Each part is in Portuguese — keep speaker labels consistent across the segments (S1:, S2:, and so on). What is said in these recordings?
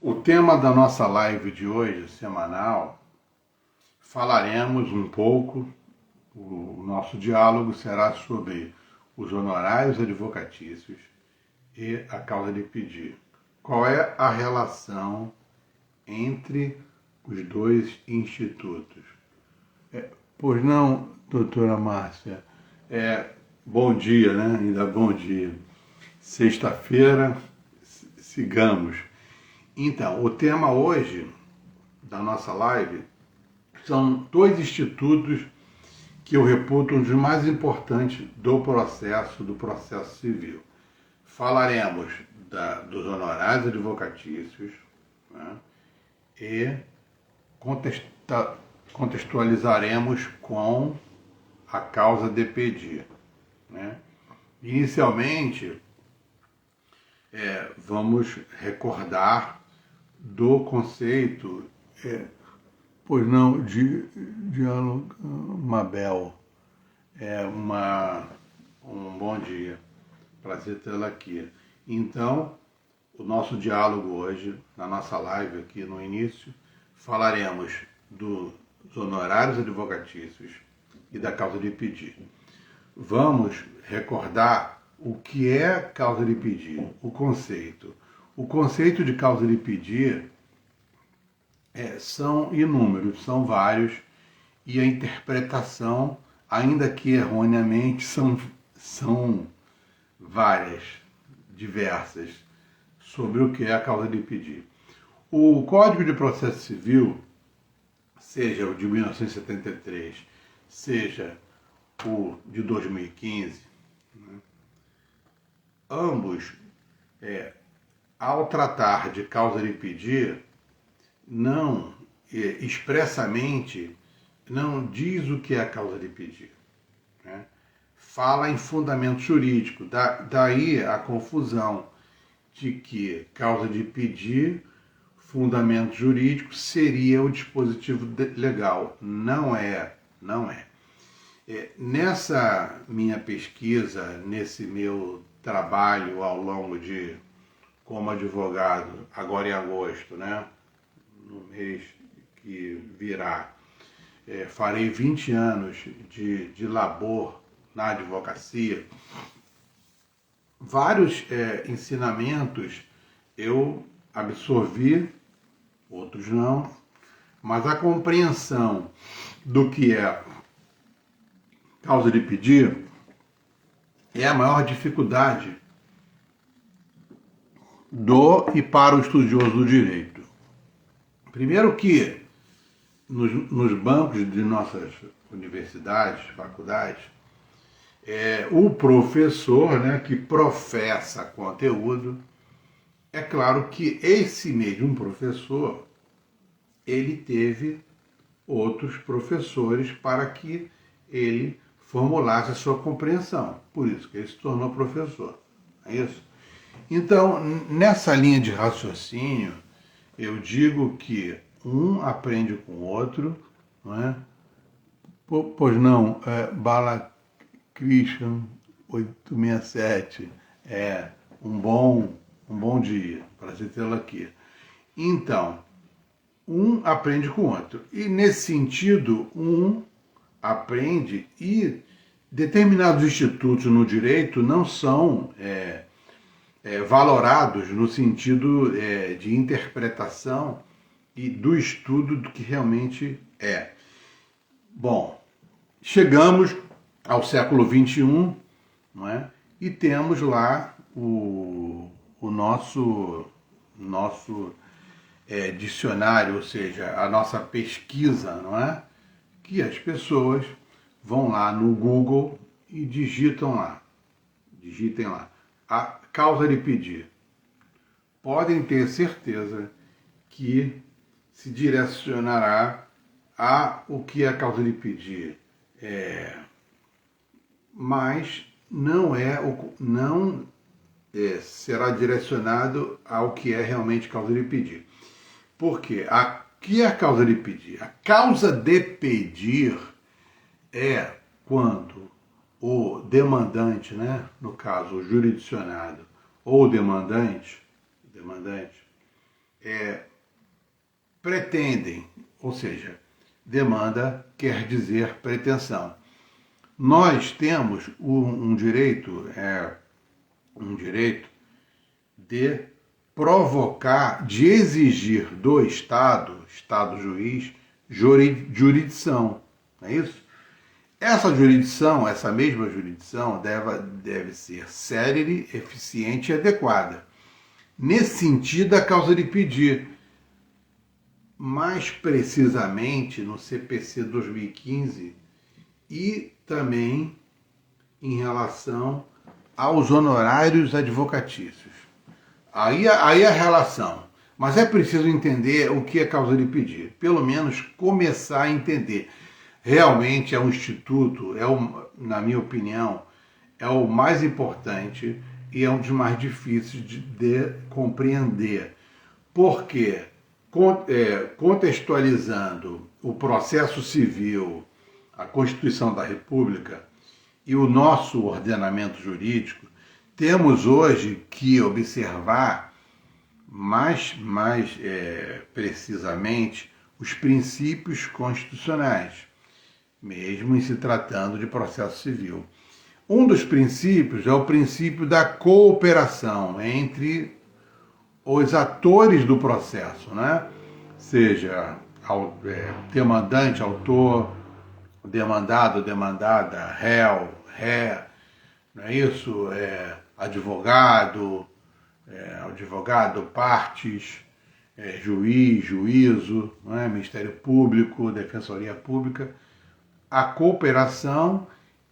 S1: O tema da nossa live de hoje, semanal, falaremos um pouco, o nosso diálogo será sobre os honorários advocatícios e a causa de pedir. Qual é a relação entre os dois institutos? Pois não, doutora Márcia? Bom dia, né? Ainda bom dia. Sexta-feira, sigamos. Então, o tema hoje da nossa live são dois institutos que eu reputo um dos mais importantes do processo civil. Falaremos dos honorários advocatícios, né, e contextualizaremos com a causa de pedir, né. Inicialmente, vamos recordar do conceito, pois não, de diálogo, Mabel, um bom dia, prazer tê-la aqui. Então, o nosso diálogo hoje, na nossa live aqui no início, falaremos dos honorários advocatícios e da causa de pedir. Vamos recordar o que é causa de pedir, o conceito. O conceito de causa de pedir são inúmeros, são vários, e a interpretação, ainda que erroneamente, são várias, diversas, sobre o que é a causa de pedir. O Código de Processo Civil, seja o de 1973, seja o de 2015, né, ambos, ao tratar de causa de pedir, não expressamente não diz o que é a causa de pedir, né? Fala em fundamento jurídico, daí a confusão de que causa de pedir, fundamento jurídico, seria o dispositivo legal. Não é. Nessa minha pesquisa, nesse meu trabalho ao longo de, como advogado, agora em agosto, né, no mês que virá, farei 20 anos de labor na advocacia. Vários ensinamentos eu absorvi, outros não, mas a compreensão do que é causa de pedir é a maior dificuldade do e para o estudioso do direito. Primeiro que nos bancos de nossas universidades, faculdades, o professor, né, que professa conteúdo, é claro que esse mesmo professor, ele teve outros professores para que ele formulasse a sua compreensão. Por isso que ele se tornou professor. É isso? Então, nessa linha de raciocínio, eu digo que um aprende com o outro, não é? Pois não, Bala Christian 867, um bom dia, prazer tê-lo aqui. Então, um aprende com o outro. E nesse sentido, um aprende, e determinados institutos no direito não são valorados no sentido de interpretação e do estudo do que realmente é. Bom, chegamos ao século XXI, não é? E temos lá o nosso dicionário, ou seja, a nossa pesquisa, não é? Que as pessoas vão lá no Google e digitem lá, a causa de pedir. Podem ter certeza que se direcionará a o que é a causa de pedir, mas não será direcionado ao que é realmente causa de pedir. Porque que é a causa de pedir? A causa de pedir é quando o demandante, né, no caso o jurisdicionado, ou o demandante, pretendem, ou seja, demanda quer dizer pretensão. Nós temos um direito de provocar, de exigir do Estado juiz, jurisdição, não é isso? Essa jurisdição, essa mesma jurisdição, deve ser célere, eficiente e adequada. Nesse sentido, a causa de pedir, mais precisamente no CPC 2015 e também em relação aos honorários advocatícios. Aí a relação. Mas é preciso entender o que é causa de pedir. Pelo menos começar a entender. Realmente é um instituto, na minha opinião, é o mais importante e é um dos mais difíceis de compreender. Porque, contextualizando o processo civil, a Constituição da República e o nosso ordenamento jurídico, temos hoje que observar mais precisamente os princípios constitucionais, mesmo em se tratando de processo civil. Um dos princípios é o princípio da cooperação entre os atores do processo, né? Seja demandante, autor, demandado, demandada, réu, ré, não é isso? Advogado, partes, juiz, juízo, não é? Ministério Público, Defensoria Pública, a cooperação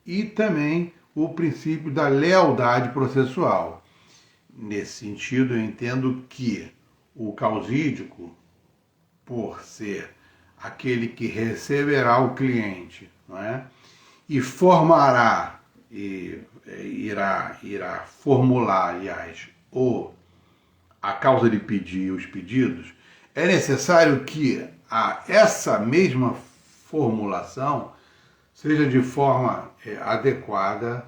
S1: e também o princípio da lealdade processual. Nesse sentido, eu entendo que o causídico, por ser aquele que receberá o cliente, não é? E formará, irá formular, aliás, a causa de pedir e os pedidos, é necessário que essa mesma formulação seja de forma adequada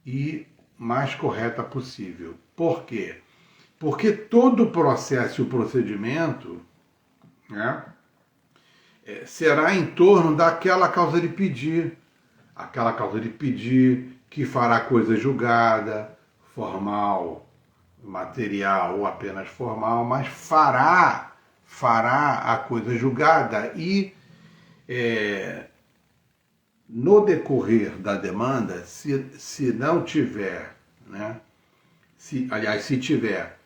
S1: e mais correta possível. Por quê? Porque todo o processo e o procedimento, né, será em torno daquela causa de pedir. Aquela causa de pedir que fará coisa julgada, formal, material ou apenas formal, mas fará a coisa julgada e no decorrer da demanda, se não tiver, né, se tiver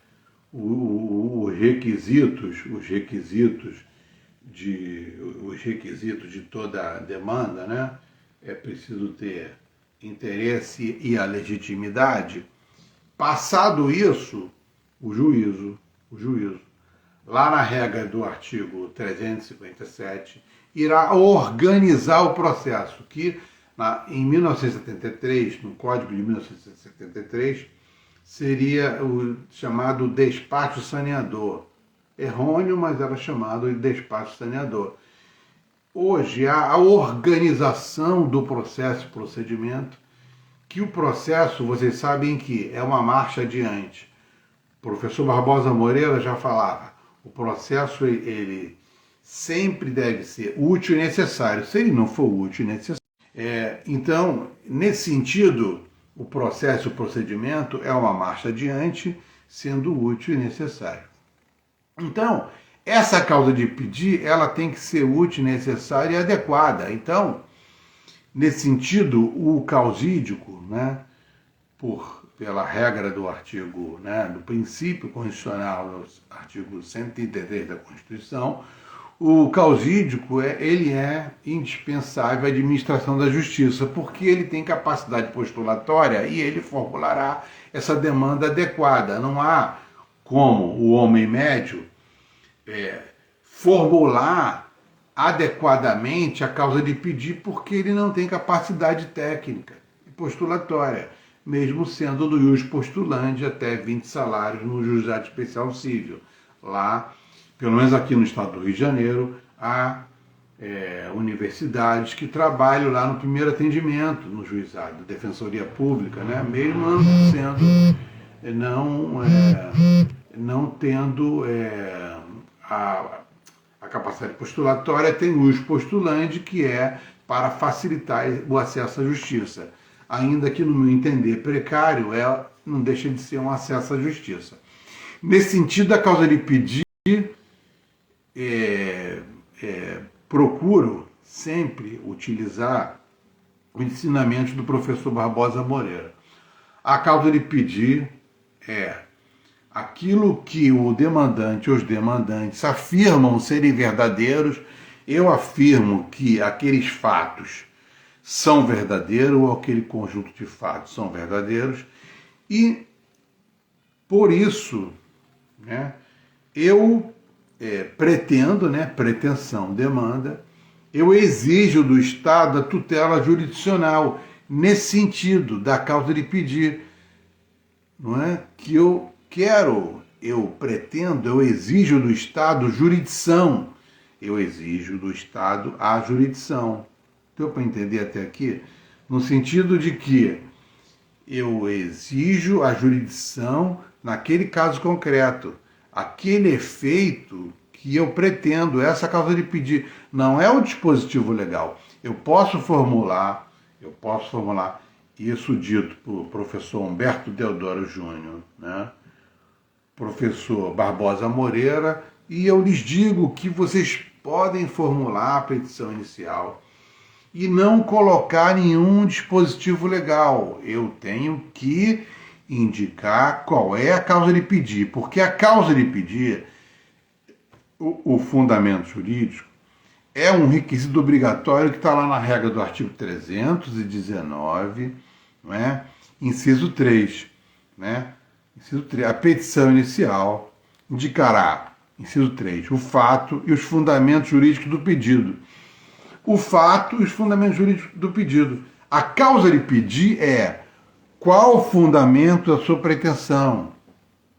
S1: os requisitos de toda a demanda, né, é preciso ter interesse e a legitimidade. Passado isso, o juízo, lá na regra do artigo 357, irá organizar o processo, que em 1973, no Código de 1973, seria o chamado despacho saneador. Errôneo, mas era chamado de despacho saneador. Hoje, a organização do processo e procedimento, que o processo, vocês sabem que é uma marcha adiante. O professor Barbosa Moreira já falava, o processo ele sempre deve ser útil e necessário. Se ele não for útil e necessário, então, nesse sentido, o processo e o procedimento é uma marcha adiante, sendo útil e necessário. Então, essa causa de pedir, ela tem que ser útil, necessária e adequada. Então, nesse sentido, o causídico, né, pela regra do artigo, né, do princípio constitucional, no artigo 133 da Constituição, o causídico ele é indispensável à administração da justiça, porque ele tem capacidade postulatória e ele formulará essa demanda adequada. Não há como o homem médio formular adequadamente a causa de pedir, porque ele não tem capacidade técnica e postulatória, mesmo sendo do ius postulandi até 20 salários no juizado especial civil. Lá, pelo menos aqui no estado do Rio de Janeiro, há universidades que trabalham lá no primeiro atendimento no juizado, Defensoria Pública, né? Mesmo não tendo série postulatória tem o ius postulandi, que é para facilitar o acesso à justiça. Ainda que, no meu entender, precário, não deixa de ser um acesso à justiça. Nesse sentido, a causa de pedir, procuro sempre utilizar o ensinamento do professor Barbosa Moreira. A causa de pedir é aquilo que o demandante ou os demandantes afirmam serem verdadeiros. Eu afirmo que aqueles fatos são verdadeiros, ou aquele conjunto de fatos são verdadeiros, e por isso, né, eu pretendo, pretensão, demanda, eu exijo do Estado a tutela jurisdicional, nesse sentido, da causa de pedir, não é? Que eu quero, eu pretendo, eu exijo do Estado jurisdição, eu exijo do Estado a jurisdição. Deu para entender até aqui? No sentido de que eu exijo a jurisdição naquele caso concreto, aquele efeito que eu pretendo, essa causa de pedir. Não é o dispositivo legal. Eu posso formular isso dito por professor Humberto Deodoro Júnior, né? Professor Barbosa Moreira, e eu lhes digo que vocês podem formular a petição inicial e não colocar nenhum dispositivo legal. Eu tenho que indicar qual é a causa de pedir, porque a causa de pedir, o fundamento jurídico, é um requisito obrigatório que está lá na regra do artigo 319, não é? Inciso 3, né? Inciso 3, a petição inicial indicará, inciso 3, o fato e os fundamentos jurídicos do pedido. O fato e os fundamentos jurídicos do pedido. A causa de pedir é qual o fundamento da sua pretensão,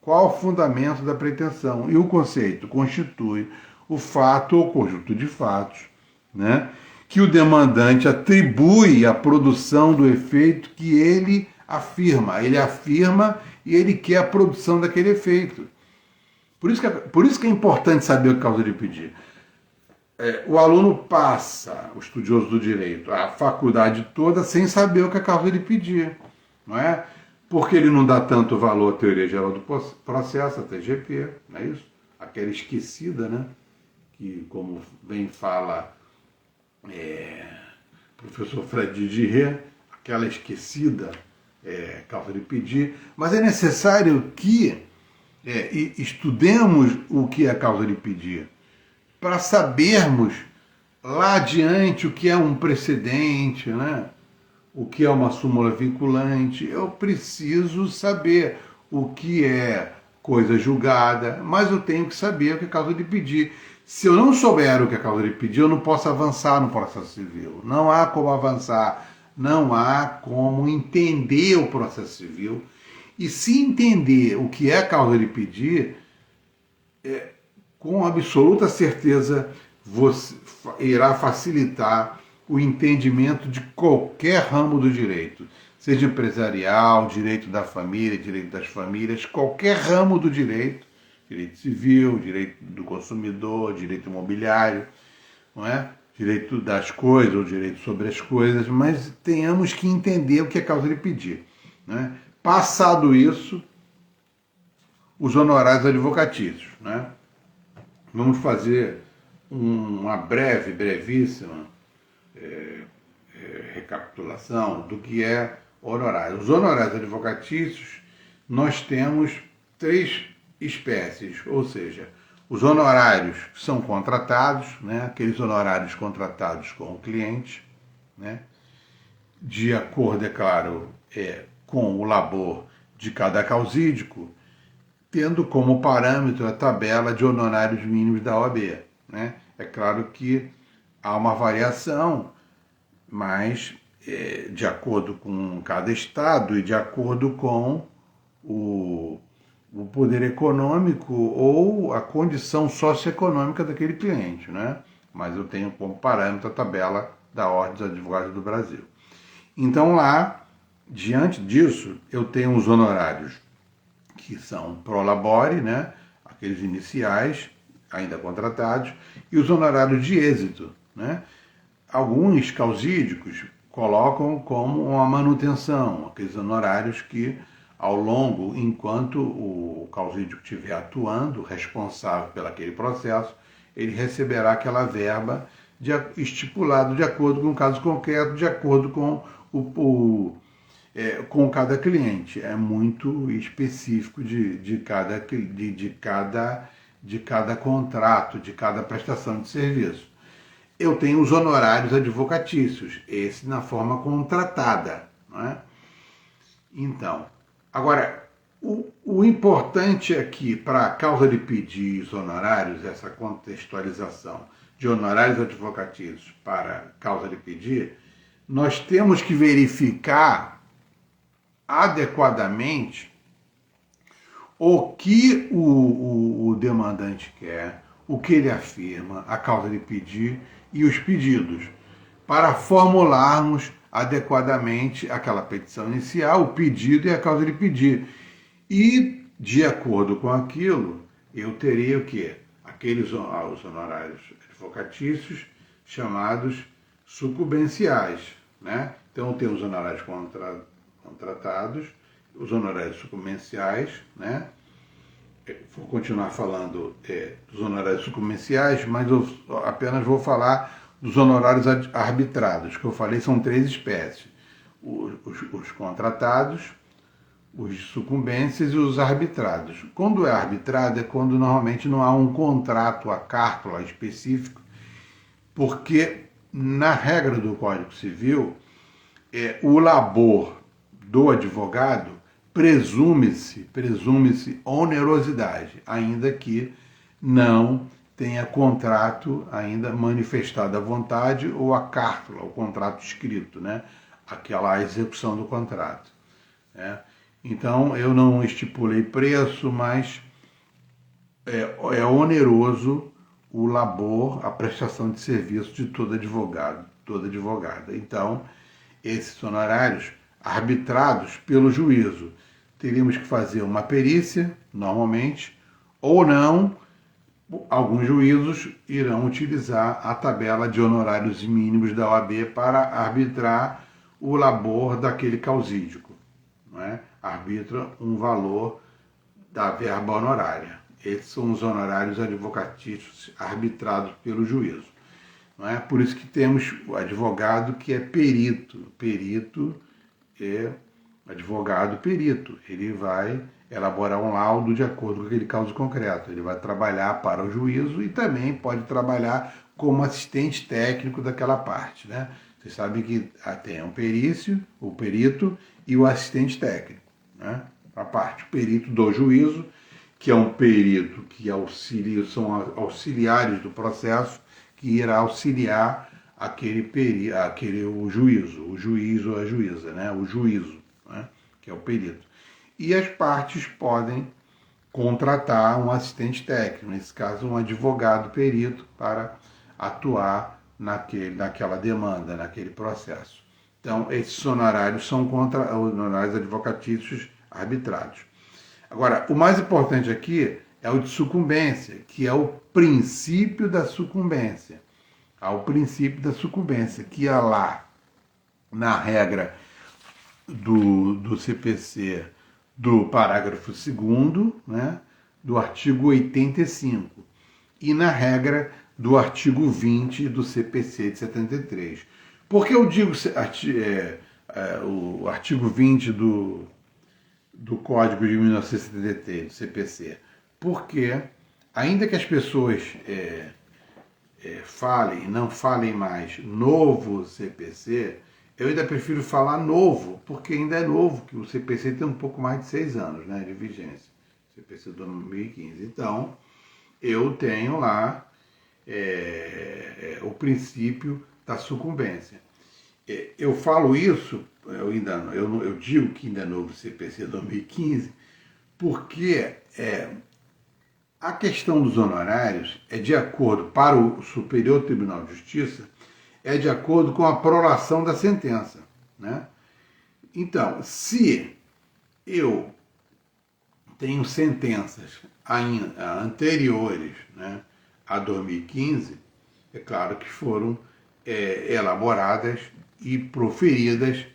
S1: qual o fundamento da pretensão. E o conceito constitui o fato ou conjunto de fatos, né, que o demandante atribui à produção do efeito que ele afirma. Ele afirma e ele quer a produção daquele efeito. Por isso que é importante saber a causa de pedir. O aluno passa, o estudioso do direito, a faculdade toda sem saber o que é a causa de pedir, não é? Porque ele não dá tanto valor à teoria geral do processo, a TGP, não é isso? Aquela esquecida, né? Que, como bem fala professor Fred Diré, aquela esquecida causa de pedir, mas é necessário que estudemos o que é a causa de pedir, para sabermos lá adiante o que é um precedente, né? O que é uma súmula vinculante. Eu preciso saber o que é coisa julgada, mas eu tenho que saber o que é causa de pedir. Se eu não souber o que é causa de pedir, eu não posso avançar no processo civil. Não há como avançar, não há como entender o processo civil. E se entender o que é causa de pedir, com absoluta certeza você irá facilitar o entendimento de qualquer ramo do direito, seja empresarial, direito da família, direito das famílias, qualquer ramo do direito, direito civil, direito do consumidor, direito imobiliário, não é? Direito das coisas ou direito sobre as coisas, mas tenhamos que entender o que é causa de pedir, né? Passado isso, os honorários advocatícios, né? Vamos fazer uma brevíssima recapitulação do que é honorário. Os honorários advocatícios, nós temos 3 espécies, ou seja, os honorários que são contratados, né, aqueles honorários contratados com o cliente, né, de acordo, é claro, com o labor de cada causídico, tendo como parâmetro a tabela de honorários mínimos da OAB, né? É claro que há uma variação, mas de acordo com cada estado e de acordo com o poder econômico ou a condição socioeconômica daquele cliente, né? Mas eu tenho como parâmetro a tabela da Ordem dos Advogados do Brasil. Então lá, diante disso, eu tenho os honorários que são pro labore, né? Aqueles iniciais, ainda contratados, e os honorários de êxito, né? Alguns causídicos colocam como uma manutenção, aqueles honorários que, ao longo, enquanto o causídico estiver atuando, responsável pelo aquele processo, ele receberá aquela verba estipulado de acordo com o caso concreto, de acordo com com cada cliente. É muito específico de cada contrato, de cada prestação de serviço. Eu tenho os honorários advocatícios, esse na forma contratada, não é? Então, agora, o importante aqui para a causa de pedir os honorários, essa contextualização de honorários advocatícios para a causa de pedir, nós temos que verificar adequadamente o que o demandante quer, o que ele afirma, a causa de pedir e os pedidos, para formularmos adequadamente aquela petição inicial, o pedido e a causa de pedir. E, de acordo com aquilo, eu teria o quê? Os honorários advocatícios chamados sucumbenciais, né? Então, tem os honorários contratados, os honorários sucumbenciais, né? Vou continuar falando dos honorários sucumbenciais, mas eu apenas vou falar dos honorários arbitrados, que eu falei são 3 espécies: os contratados, os sucumbências e os arbitrados. Quando é arbitrado é quando normalmente não há um contrato a carta específico, porque na regra do Código Civil, o labor do advogado presume-se onerosidade, ainda que não tenha contrato ainda manifestado à vontade ou a cártula, o contrato escrito, né? Aquela execução do contrato, né? Então, eu não estipulei preço, mas é oneroso o labor, a prestação de serviço de todo advogado, toda advogada. Então, esses honorários arbitrados pelo juízo, teríamos que fazer uma perícia, normalmente, ou não. Alguns juízos irão utilizar a tabela de honorários mínimos da OAB para arbitrar o labor daquele causídico, não é? Arbitra um valor da verba honorária. Esses são os honorários advocatícios arbitrados pelo juízo, não é? Por isso que temos o advogado que é perito. Perito é advogado perito. Ele vai elaborar um laudo de acordo com aquele caso concreto. Ele vai trabalhar para o juízo e também pode trabalhar como assistente técnico daquela parte, né? Vocês sabem que tem um perício, o perito e o assistente técnico, né? A parte, o perito do juízo, que é um perito que são auxiliares do processo, que irá auxiliar o juiz ou a juíza, né? O juízo, né? Que é o perito. E as partes podem contratar um assistente técnico, nesse caso um advogado perito, para atuar naquela demanda, naquele processo. Então, esses honorários são honorários advocatícios arbitrados. Agora, o mais importante aqui é o de sucumbência, que é o princípio da sucumbência. Há o princípio da sucumbência, que é lá na regra do CPC, do parágrafo 2º, né, do artigo 85, e na regra do artigo 20 do CPC de 73. Por que eu digo o artigo 20 do Código de 1973, do CPC? Porque, ainda que as pessoas não falem mais novo CPC, eu ainda prefiro falar novo, porque ainda é novo, que o CPC tem um pouco mais de 6 anos, né, de vigência. CPC 2015. Então, eu tenho lá o princípio da sucumbência. Eu falo isso, eu digo que ainda é novo CPC 2015, porque a questão dos honorários é de acordo, para o Superior Tribunal de Justiça, é de acordo com a prolação da sentença, né? Então, se eu tenho sentenças ainda anteriores, né, a 2015, é claro que foram elaboradas e proferidas,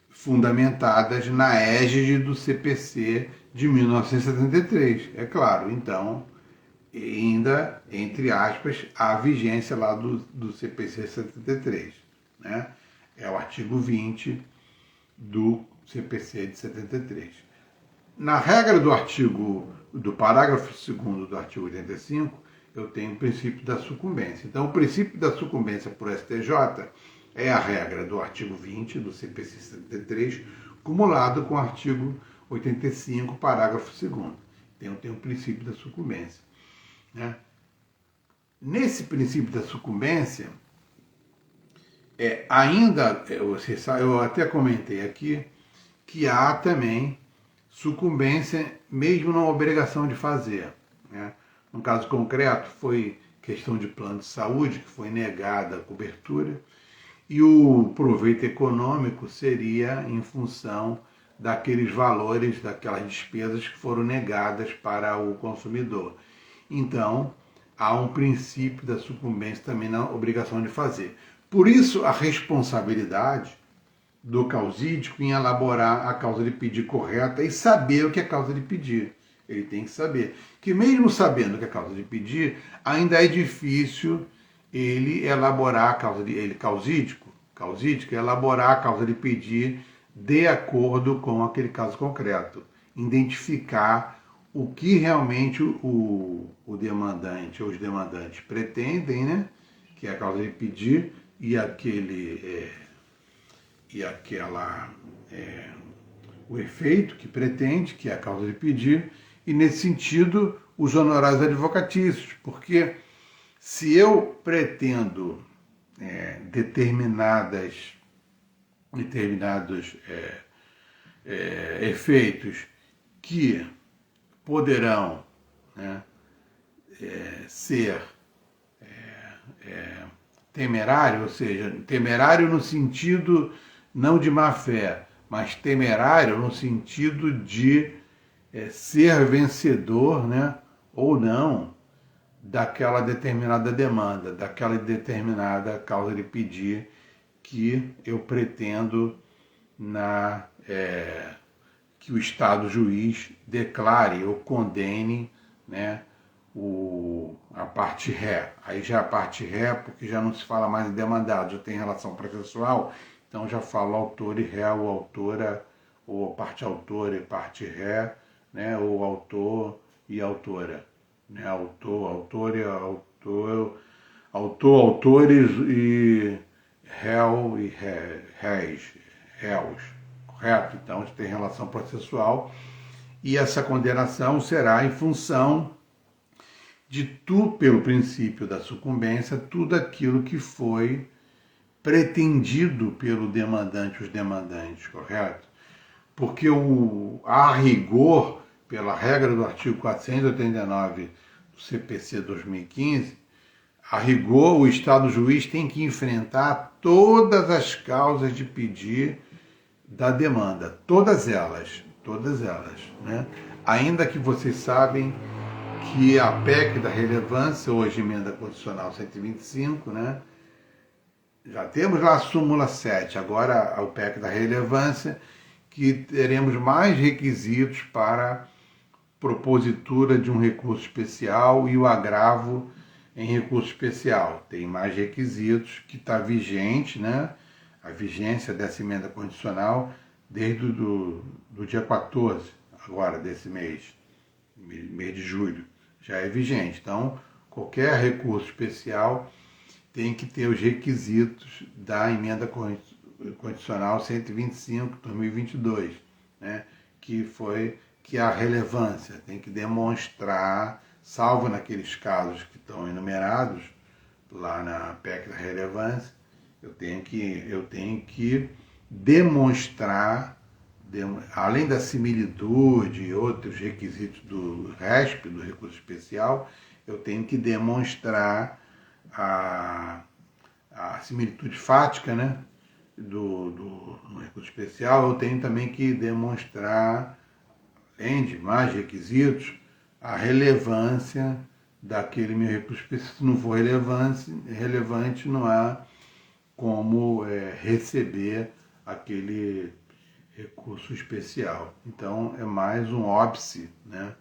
S1: fundamentadas na égide do CPC de 1973, é claro. Então, ainda, entre aspas, a vigência lá do CPC 73, né? É o artigo 20 do CPC de 73. Na regra do parágrafo 2º do artigo 85, eu tenho o princípio da sucumbência. Então, o princípio da sucumbência por STJ é a regra do artigo 20 do CPC 73, cumulado com o artigo 85, parágrafo 2º. Então, eu tenho o princípio da sucumbência, né? Nesse princípio da sucumbência, eu até comentei aqui que há também sucumbência mesmo na obrigação de fazer, né? No caso concreto, foi questão de plano de saúde, que foi negada a cobertura, e o proveito econômico seria em função daqueles valores, daquelas despesas que foram negadas para o consumidor. Então, há um princípio da sucumbência também na obrigação de fazer. Por isso, a responsabilidade do causídico em elaborar a causa de pedir correta e saber o que é causa de pedir. Ele tem que saber. Que mesmo sabendo o que é causa de pedir, ainda é difícil ele elaborar a causa de... Ele, causídico, elaborar a causa de pedir de acordo com aquele caso concreto. Identificar o que realmente o demandante ou os demandantes pretendem, né? Que é a causa de pedir e o efeito que pretende, que é a causa de pedir, e nesse sentido os honorários advocatícios, porque se eu pretendo determinados efeitos que poderão, né, ser temerário, ou seja, temerário no sentido não de má fé, mas temerário no sentido de ser vencedor, né, ou não, daquela determinada demanda, daquela determinada causa de pedir que eu pretendo que o Estado juiz declare ou condene, né, a parte ré. Aí já a parte ré, porque já não se fala mais de demandado, já tem relação processual, então já fala autor e réu, autora, ou parte autora e parte ré, né, ou autor e autora, né, autores e réu e réus, correto? Então tem relação processual e essa condenação será em função pelo princípio da sucumbência, tudo aquilo que foi pretendido pelo demandante, os demandantes, correto? Porque a rigor, pela regra do artigo 489 do CPC 2015, a rigor o Estado juiz tem que enfrentar todas as causas de pedir da demanda, todas elas, né? Ainda que vocês sabem que a PEC da relevância, hoje emenda constitucional 125, né? Já temos lá a súmula 7, agora o PEC da relevância, que teremos mais requisitos para propositura de um recurso especial e o agravo em recurso especial. Tem mais requisitos que está vigente, né? A vigência dessa emenda constitucional desde do dia 14, agora desse mês de julho, já é vigente. Então, qualquer recurso especial tem que ter os requisitos da emenda constitucional 125, 2022, né? Que é a relevância, tem que demonstrar, salvo naqueles casos que estão enumerados lá na PEC da relevância, eu tenho que demonstrar, além da similitude e outros requisitos do RESP, do recurso especial, eu tenho que demonstrar a similitude fática, né, do recurso especial. Eu tenho também que demonstrar, além de mais requisitos, a relevância daquele meu recurso específico. Se não for relevante, não há como receber aquele recurso especial. Então, é mais um óbice, né,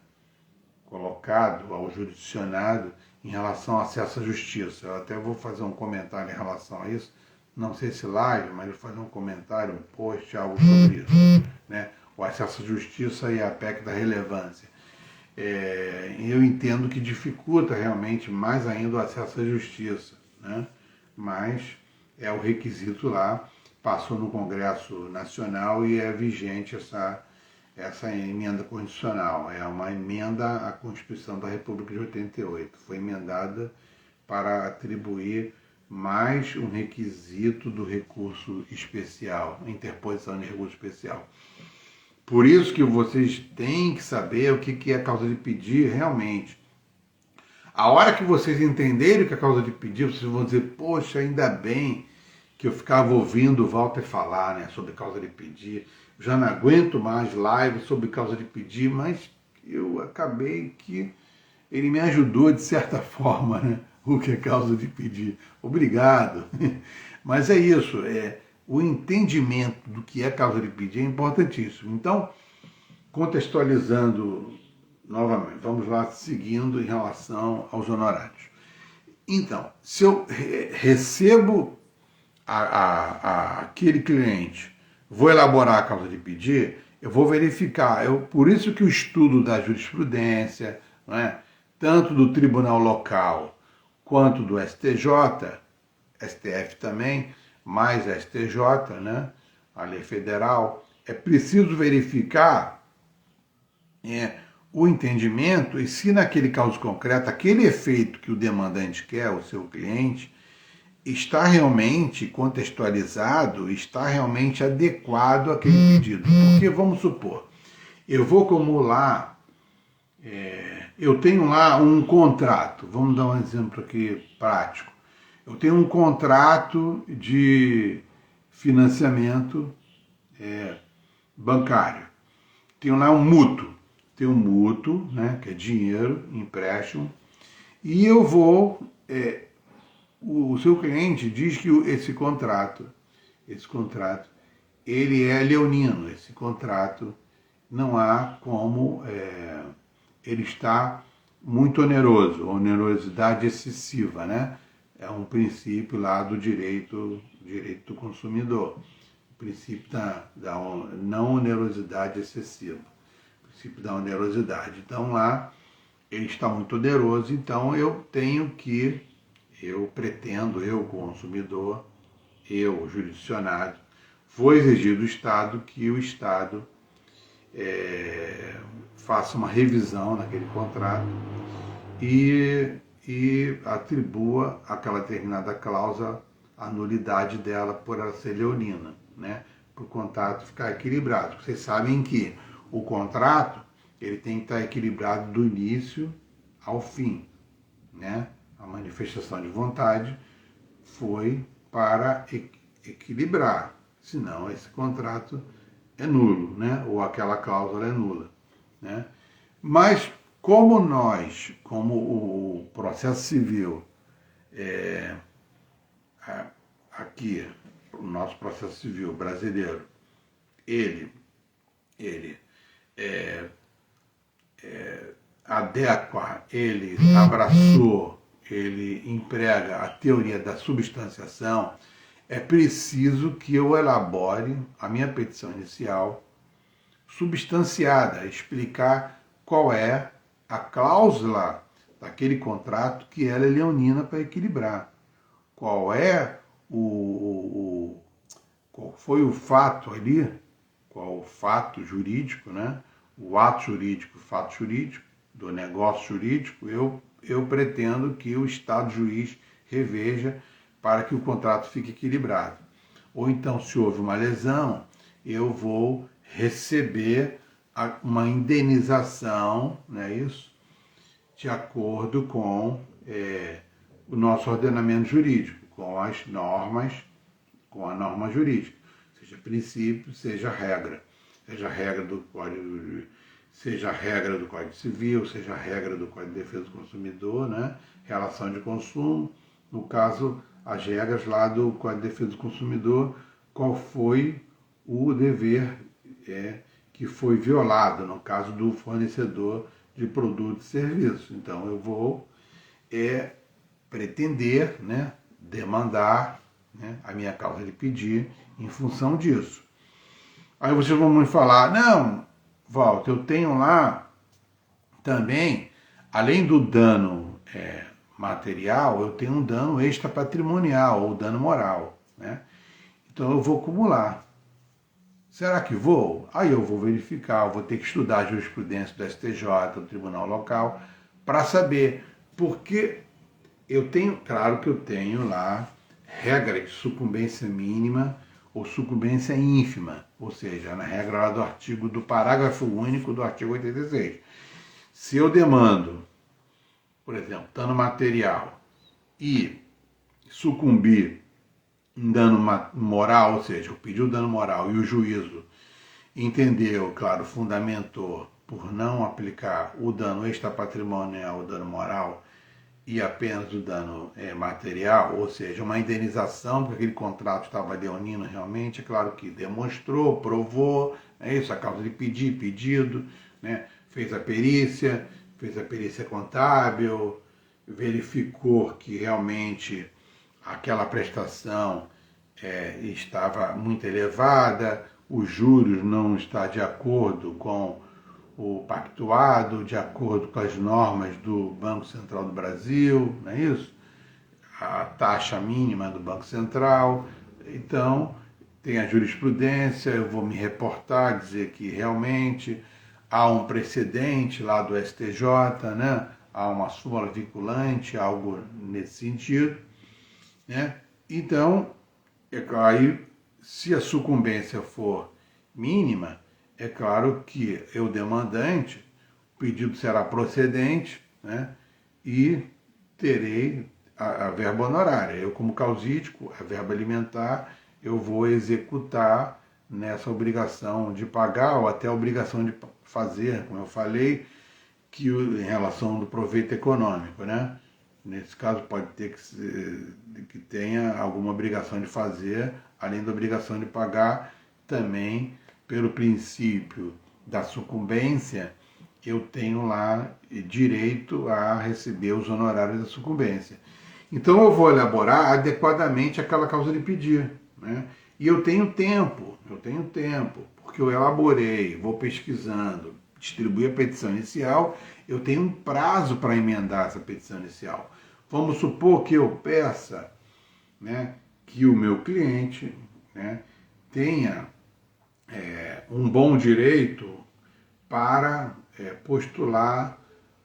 S1: colocado ao jurisdicionado em relação ao acesso à justiça. Eu até vou fazer um comentário em relação a isso, não sei se live, mas eu vou fazer um comentário, um post, algo sobre isso, né? O acesso à justiça e a PEC da relevância. Eu entendo que dificulta realmente mais ainda o acesso à justiça, né? Mas é o requisito lá, passou no Congresso Nacional e é vigente essa emenda constitucional. É uma emenda à Constituição da República de 88. Foi emendada para atribuir mais um requisito do recurso especial, interposição de recurso especial. Por isso que vocês têm que saber o que é causa de pedir realmente. A hora que vocês entenderem o que é causa de pedir, vocês vão dizer, poxa, ainda bem que eu ficava ouvindo o Walter falar, né, sobre causa de pedir. Já não aguento mais live sobre causa de pedir, mas eu acabei que ele me ajudou de certa forma, né, o que é causa de pedir. Obrigado. Mas é isso, o entendimento do que é causa de pedir é importantíssimo. Então, contextualizando novamente, vamos lá seguindo em relação aos honorários. Então, se eu recebo aquele cliente, vou elaborar a causa de pedir, eu vou verificar. Por isso que o estudo da jurisprudência, não é, tanto do tribunal local quanto do STJ, STF também, mais STJ, né, a lei federal, é preciso verificar o entendimento e se naquele caso concreto, aquele efeito que o demandante quer, o seu cliente, está realmente contextualizado, está realmente adequado àquele pedido. Porque, vamos supor, eu vou acumular, eu tenho lá um contrato, vamos dar um exemplo aqui prático. Eu tenho um contrato de financiamento bancário. Tenho lá um mútuo. Tem um mútuo, né, que é dinheiro, empréstimo, e eu vou... o seu cliente diz que esse contrato, ele é leonino. Esse contrato não há como... ele está muito oneroso, onerosidade excessiva, né? É um princípio lá do direito do consumidor, o princípio da não onerosidade excessiva, o princípio da onerosidade. Então lá ele está muito oneroso, então eu pretendo, eu consumidor, eu jurisdicionado, vou exigir do Estado que o Estado faça uma revisão naquele contrato e atribua aquela determinada cláusula a nulidade dela por ela ser leonina, né? Para o contrato ficar equilibrado. Vocês sabem que o contrato ele tem que estar equilibrado do início ao fim, né? A manifestação de vontade foi para equilibrar, senão esse contrato é nulo, né? Ou aquela cláusula é nula, né? Mas como o processo civil, aqui, o nosso processo civil brasileiro, ele adequa, ele abraçou, ele emprega a teoria da substanciação, é preciso que eu elabore a minha petição inicial substanciada, explicar qual é a cláusula daquele contrato que ela é leonina para equilibrar. Qual foi o fato ali, qual o fato jurídico, né? O ato jurídico, o fato jurídico, do negócio jurídico, eu pretendo que o Estado juiz reveja para que o contrato fique equilibrado. Ou então, se houve uma lesão, eu vou receber uma indenização, não é isso? De acordo com o nosso ordenamento jurídico, com as normas, com a norma jurídica, seja princípio, seja regra do Código, seja a regra do Código Civil, seja a regra do Código de Defesa do Consumidor, né? Relação de consumo, no caso, as regras lá do Código de Defesa do Consumidor, qual foi o dever que foi violado, no caso do fornecedor de produtos e serviços. Então, eu vou pretender, né, demandar, né, a minha causa de pedir em função disso. Aí vocês vão me falar, não, Walter, eu tenho lá também, além do dano material, eu tenho um dano extrapatrimonial ou dano moral, né? Então eu vou acumular. Será que vou? Aí eu vou verificar, eu vou ter que estudar a jurisprudência do STJ, do Tribunal Local, para saber, porque eu tenho, claro que eu tenho lá regra de sucumbência mínima ou sucumbência ínfima, ou seja, na regra lá do artigo do parágrafo único do artigo 86. Se eu demando, por exemplo, dano material e sucumbir em dano moral, ou seja, eu pedi o dano moral e o juízo entendeu, claro, fundamentou por não aplicar o dano extrapatrimonial, o dano moral e apenas o dano material, ou seja, uma indenização, porque aquele contrato estava leonino realmente, é claro que demonstrou, provou, é isso, a causa de pedir, pedido, né? fez a perícia contábil, verificou que realmente aquela prestação estava muito elevada, os juros não está de acordo com o pactuado, de acordo com as normas do Banco Central do Brasil, não é isso? A taxa mínima do Banco Central. Então, tem a jurisprudência, eu vou me reportar, dizer que realmente há um precedente lá do STJ, né? Há uma súmula vinculante, algo nesse sentido, né? Então, aí, se a sucumbência for mínima, é claro que eu, demandante, o pedido será procedente, né? E terei a verba honorária. Eu, como causídico, a verba alimentar, eu vou executar nessa obrigação de pagar ou até a obrigação de fazer, como eu falei, que em relação do proveito econômico, né? Nesse caso pode ter que tenha alguma obrigação de fazer, além da obrigação de pagar, também pelo princípio da sucumbência, eu tenho lá direito a receber os honorários da sucumbência. Então eu vou elaborar adequadamente aquela causa de pedir, né? E eu tenho tempo, porque eu elaborei, vou pesquisando, distribuir a petição inicial, eu tenho um prazo para emendar essa petição inicial. Vamos supor que eu peça, né, que o meu cliente, né, tenha um bom direito para postular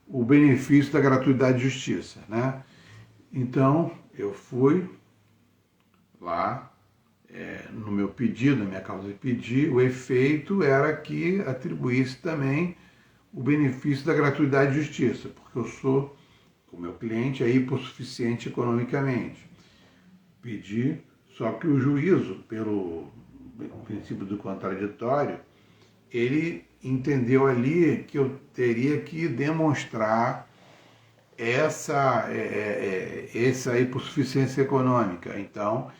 S1: o benefício da gratuidade de justiça, né? Então, eu fui lá, no meu pedido, na minha causa de pedir, o efeito era que atribuísse também o benefício da gratuidade de justiça, porque eu sou, o meu cliente é hipossuficiente economicamente. Pedi, só que o juízo, pelo princípio do contraditório, ele entendeu ali que eu teria que demonstrar essa hipossuficiência econômica. Então,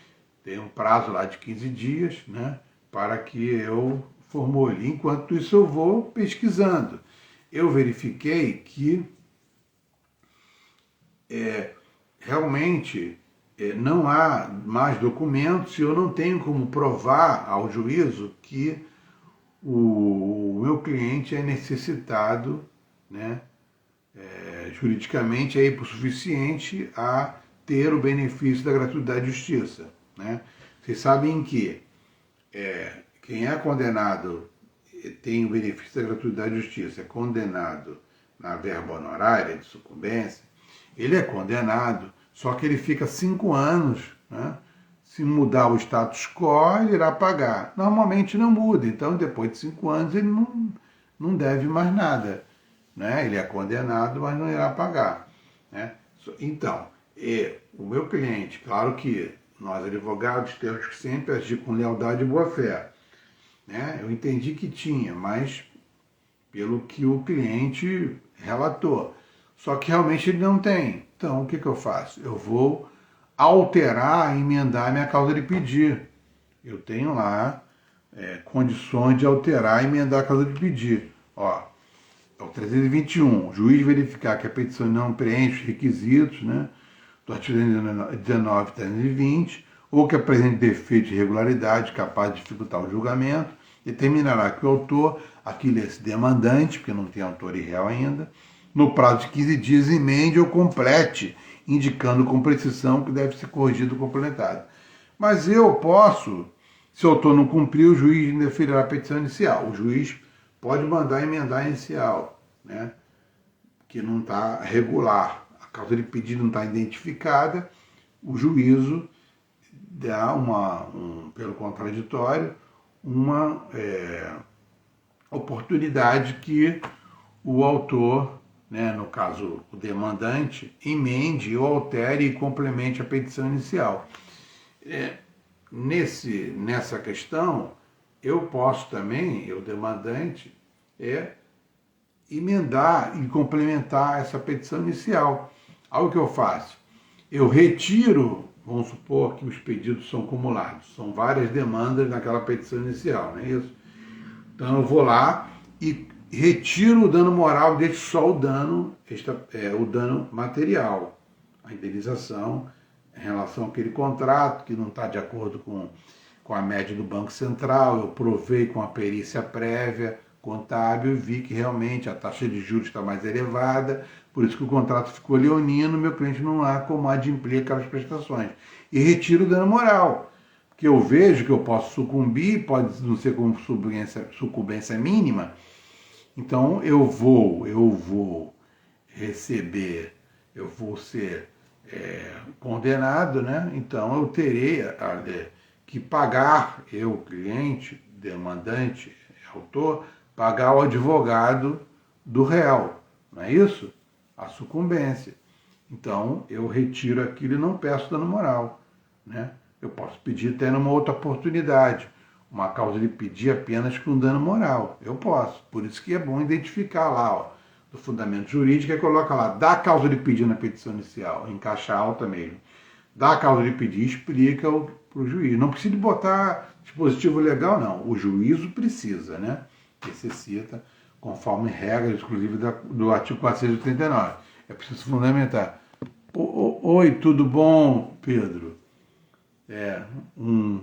S1: tem um prazo lá de 15 dias, né, para que eu formule. Enquanto isso, eu vou pesquisando. Eu verifiquei que realmente não há mais documentos e eu não tenho como provar ao juízo que o meu cliente é necessitado, né, juridicamente é hipossuficiente a ter o benefício da gratuidade de justiça, né? Vocês sabem que quem é condenado tem o benefício da gratuidade de justiça, é condenado na verba honorária de sucumbência, ele é condenado, só que ele fica 5 anos, né? Se mudar o status quo, ele irá pagar. Normalmente não muda, então depois de 5 anos ele não deve mais nada, né? Ele é condenado, mas não irá pagar, né? Então, o meu cliente, claro que nós advogados temos que sempre agir com lealdade e boa-fé, né? Eu entendi que tinha, mas pelo que o cliente relatou. Só que realmente ele não tem. Então, o que eu faço? Eu vou alterar, emendar minha causa de pedir. Eu tenho lá condições de alterar e emendar a causa de pedir. Ó, é o 321. O juiz verificar que a petição não preenche os requisitos, né, do artigo 19 e 320, ou que apresente defeito de irregularidade capaz de dificultar o julgamento, determinará que o autor, aquele esse demandante, porque não tem autor e réu ainda, no prazo de 15 dias, emende ou complete, indicando com precisão que deve ser corrigido ou complementado. Mas eu posso, se o autor não cumprir, o juiz indeferirá a petição inicial. O juiz pode mandar emendar a inicial, né, que não está regular. A causa de pedido não está identificada, o juízo dá pelo contraditório, uma oportunidade que o autor, né, no caso o demandante, emende ou altere e complemente a petição inicial. Nessa questão, eu posso também, o demandante, emendar e complementar essa petição inicial. Algo que eu faço? Eu retiro, vamos supor que os pedidos são acumulados, são várias demandas naquela petição inicial, não é isso? Então eu vou lá e retiro o dano moral, deixo só o dano material, a indenização em relação àquele contrato que não está de acordo com a média do Banco Central. Eu provei com a perícia prévia contábil e vi que realmente a taxa de juros está mais elevada, por isso que o contrato ficou leonino, meu cliente não há como adimplir aquelas prestações. E retiro o dano moral, porque eu vejo que eu posso sucumbir, pode não ser com sucumbência mínima, então eu vou receber, eu vou ser condenado, né? Então eu terei que pagar, eu, cliente, demandante, autor, pagar o advogado do réu, não é isso? A sucumbência. Então eu retiro aquilo e não peço dano moral, né? Eu posso pedir até numa outra oportunidade, uma causa de pedir apenas com dano moral. Eu posso. Por isso que é bom identificar lá, ó, do fundamento jurídico, e coloca lá, dá causa de pedir na petição inicial, em caixa alta mesmo. Dá causa de pedir, explica para o juiz. Não precisa botar dispositivo legal, não. O juízo precisa, né? Necessita, conforme regras, inclusive do artigo 489. É preciso fundamentar. Oi, tudo bom, Pedro? Um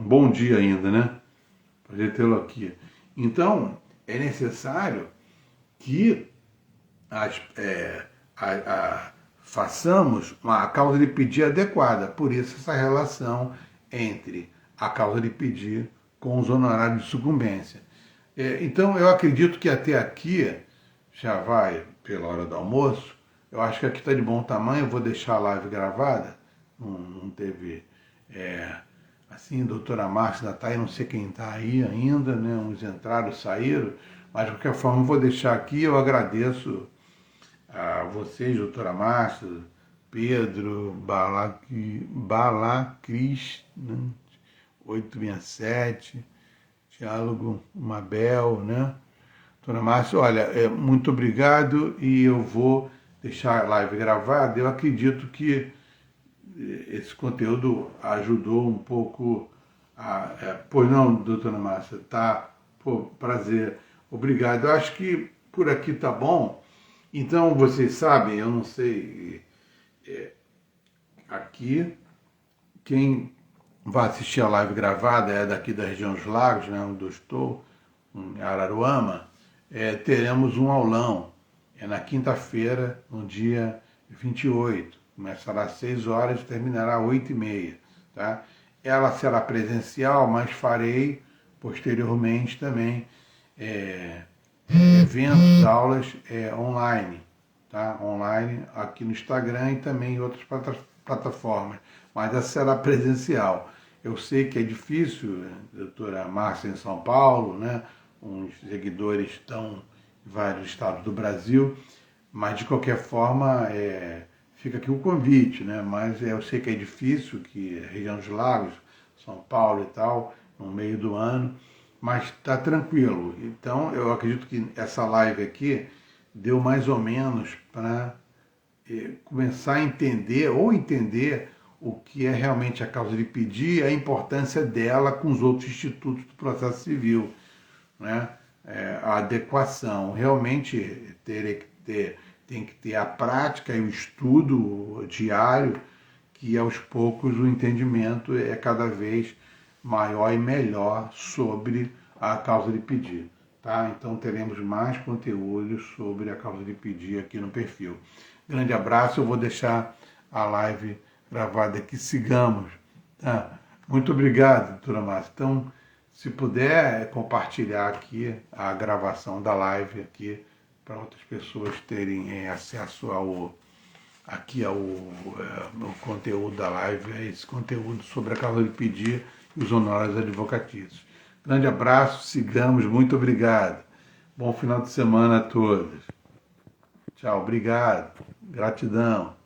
S1: bom dia ainda, né? Prazer tê-lo aqui. Então, é necessário que façamos uma causa de pedir adequada. Por isso, essa relação entre a causa de pedir com os honorários de sucumbência. Então, eu acredito que até aqui, já vai pela hora do almoço, eu acho que aqui está de bom tamanho, eu vou deixar a live gravada, não teve... assim, doutora Márcia está aí, não sei quem está aí ainda, né? Uns entraram, saíram, mas de qualquer forma eu vou deixar aqui. Eu agradeço a vocês, doutora Márcia, Pedro, Balacris, né? 867, Diálogo Mabel, né? Doutora Márcia, olha, muito obrigado, e eu vou deixar a live gravada. Eu acredito que esse conteúdo ajudou um pouco pois não, doutora Márcia, tá? Pô, prazer, obrigado. Eu acho que por aqui tá bom. Então, vocês sabem, eu não sei, aqui, quem vai assistir a live gravada é daqui da região dos Lagos, né, onde eu estou, em Araruama. Teremos um aulão, na quinta-feira, no dia 28. Começará às 6 horas e terminará às 8h30, tá? Ela será presencial, mas farei posteriormente também eventos, aulas online, tá? Online aqui no Instagram e também em outras plataformas, mas essa será presencial. Eu sei que é difícil, doutora Márcia, em São Paulo, né? Os seguidores estão em vários estados do Brasil, mas de qualquer forma fica aqui o convite, né? Mas eu sei que é difícil, que a região dos Lagos, São Paulo e tal, no meio do ano, mas está tranquilo. Então, eu acredito que essa live aqui deu mais ou menos para começar a entender ou entender o que é realmente a causa de pedir e a importância dela com os outros institutos do processo civil, né? A adequação, realmente tem que ter a prática e o estudo diário, que aos poucos o entendimento é cada vez maior e melhor sobre a causa de pedir. Tá? Então teremos mais conteúdos sobre a causa de pedir aqui no perfil. Grande abraço, eu vou deixar a live gravada aqui, sigamos. Tá? Muito obrigado, doutora Márcia. Então, se puder compartilhar aqui a gravação da live aqui, para outras pessoas terem acesso ao conteúdo da live, esse conteúdo sobre a causa de pedir e os honorários advocatícios. Grande abraço, sigamos, muito obrigado. Bom final de semana a todos. Tchau, obrigado, gratidão.